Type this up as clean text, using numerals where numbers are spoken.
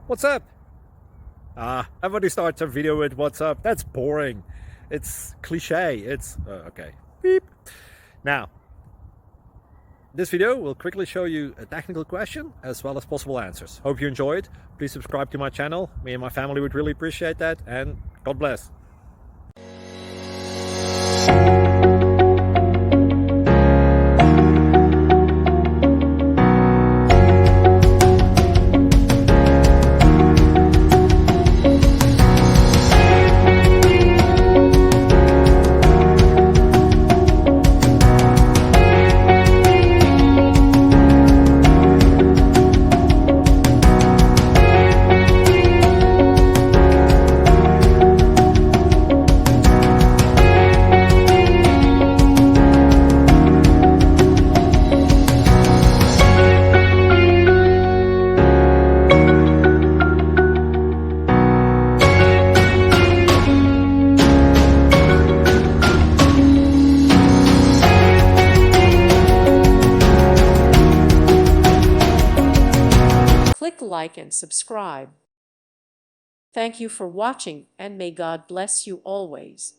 What's up? Everybody starts a video with what's up. That's boring. It's cliche. It's okay. Beep. Now, this video will quickly show you a technical question as well as possible answers. Hope you enjoy it. Please subscribe to my channel. Me and my family would really appreciate that. And God bless. Click like and subscribe. Thank you for watching, and may God bless you always.